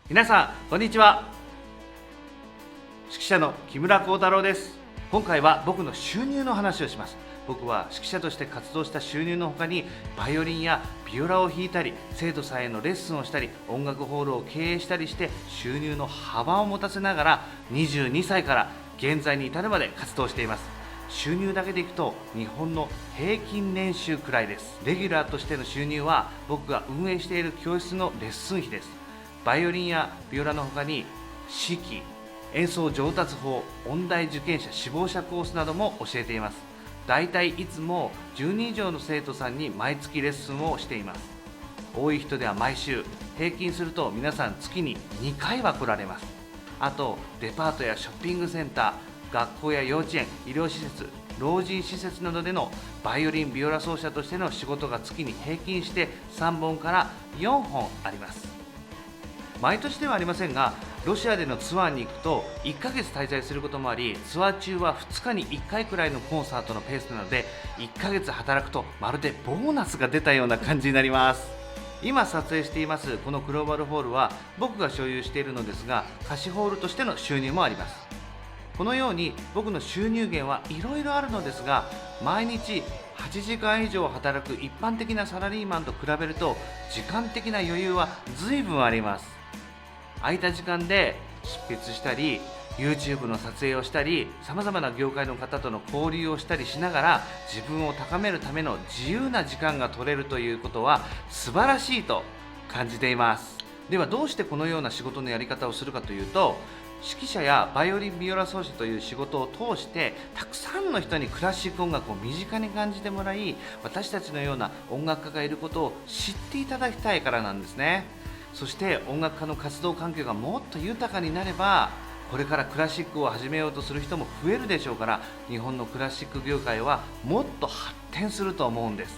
皆さんこんにちは。指揮者の木村幸太郎です。今回は僕の収入の話をします。僕は指揮者として活動した収入の他にバイオリンやビオラを弾いたり、生徒さんへのレッスンをしたり、音楽ホールを経営したりして収入の幅を持たせながら22歳から現在に至るまで活動しています。収入だけでいくと日本の平均年収くらいです。レギュラーとしての収入は僕が運営している教室のレッスン費です。バイオリンやビオラの他に指揮、演奏上達法、音大受験者志望者コースなども教えています。だいたいいつも10人以上の生徒さんに毎月レッスンをしています。多い人では毎週、平均すると皆さん月に2回は来られます。あとデパートやショッピングセンター、学校や幼稚園、医療施設、老人施設などでのバイオリン・ビオラ奏者としての仕事が月に平均して3本から4本あります。毎年ではありませんが、ロシアでのツアーに行くと1ヶ月滞在することもあり、ツアー中は2日に1回くらいのコンサートのペースなので、1ヶ月働くとまるでボーナスが出たような感じになります。今撮影していますこのグローバルホールは僕が所有しているのですが、貸しホールとしての収入もあります。このように僕の収入源はいろいろあるのですが、毎日8時間以上働く一般的なサラリーマンと比べると時間的な余裕は随分あります。空いた時間で執筆したり YouTube の撮影をしたり、さまざまな業界の方との交流をしたりしながら自分を高めるための自由な時間が取れるということは素晴らしいと感じています。ではどうしてこのような仕事のやり方をするかというと、指揮者やバイオリン・ビオラ奏者という仕事を通してたくさんの人にクラシック音楽を身近に感じてもらい、私たちのような音楽家がいることを知っていただきたいからなんですね。そして音楽家の活動環境がもっと豊かになれば、これからクラシックを始めようとする人も増えるでしょうから、日本のクラシック業界はもっと発展すると思うんです。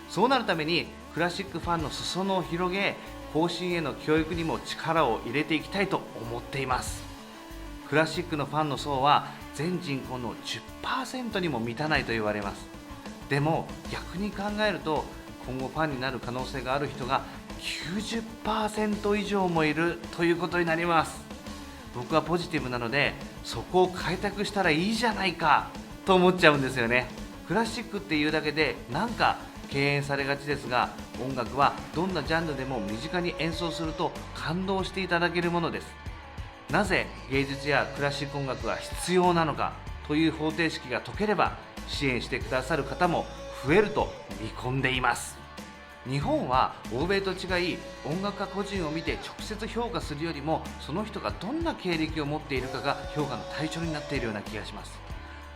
そうなるためにクラシックファンの裾野を広げ、後進への教育にも力を入れていきたいと思っています。クラシックのファンの層は全人口の 10% にも満たないと言われます。でも逆に考えると、今後ファンになる可能性がある人が 90% 以上もいるということになります。僕はポジティブなので、そこを開拓したらいいじゃないかと思っちゃうんですよね。クラシックっていうだけでなんか敬遠されがちですが、音楽はどんなジャンルでも身近に演奏すると感動していただけるものです。なぜ芸術やクラシック音楽が必要なのかという方程式が解ければ、支援してくださる方も増えると見込んでいます。日本は欧米と違い、音楽家個人を見て直接評価するよりも、その人がどんな経歴を持っているかが評価の対象になっているような気がします。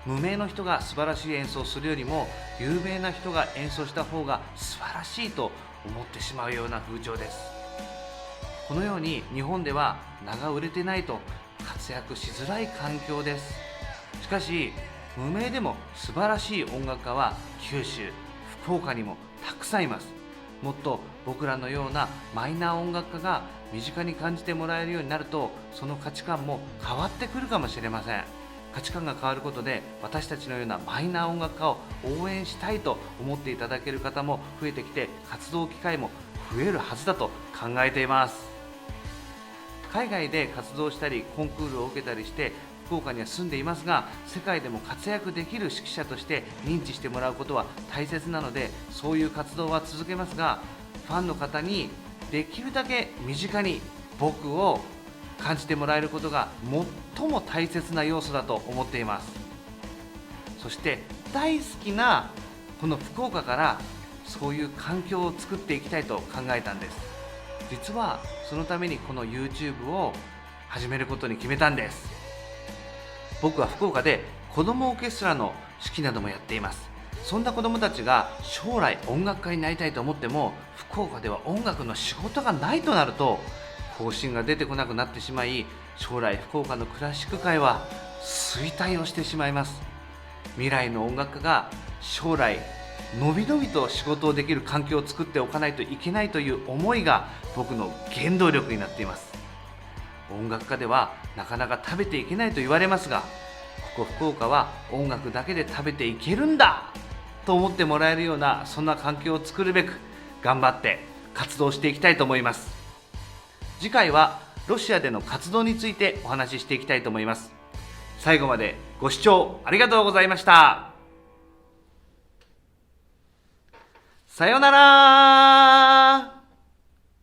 無名の人が素晴らしい演奏をするよりも、有名な人が演奏した方が素晴らしいと思ってしまうような風潮です。このように日本では名が売れてないと活躍しづらい環境です。しかし無名でも素晴らしい音楽家は九州、福岡にもたくさんいます。もっと僕らのようなマイナー音楽家が身近に感じてもらえるようになると、その価値観も変わってくるかもしれません。価値観が変わることで、私たちのようなマイナー音楽家を応援したいと思っていただける方も増えてきて、活動機会も増えるはずだと考えています。海外で活動したりコンクールを受けたりして福岡には住んでいますが、世界でも活躍できる指揮者として認知してもらうことは大切なので、そういう活動は続けますが、ファンの方にできるだけ身近に僕を感じてもらえることが最も大切な要素だと思っています。そして大好きなこの福岡からそういう環境を作っていきたいと考えたんです。実はそのためにこの YouTube を始めることに決めたんです。僕は福岡で子どもオーケストラの指揮などもやっています。そんな子どもたちが将来音楽家になりたいと思っても、福岡では音楽の仕事がないとなると更新が出てこなくなってしまい、将来福岡のクラシック界は衰退をしてしまいます。未来の音楽家が将来のびのびと仕事をできる環境を作っておかないといけないという思いが僕の原動力になっています。音楽家ではなかなか食べていけないと言われますが、ここ福岡は音楽だけで食べていけるんだと思ってもらえるような、そんな環境を作るべく頑張って活動していきたいと思います。次回はロシアでの活動についてお話ししていきたいと思います。最後までご視聴ありがとうございました。さようなら。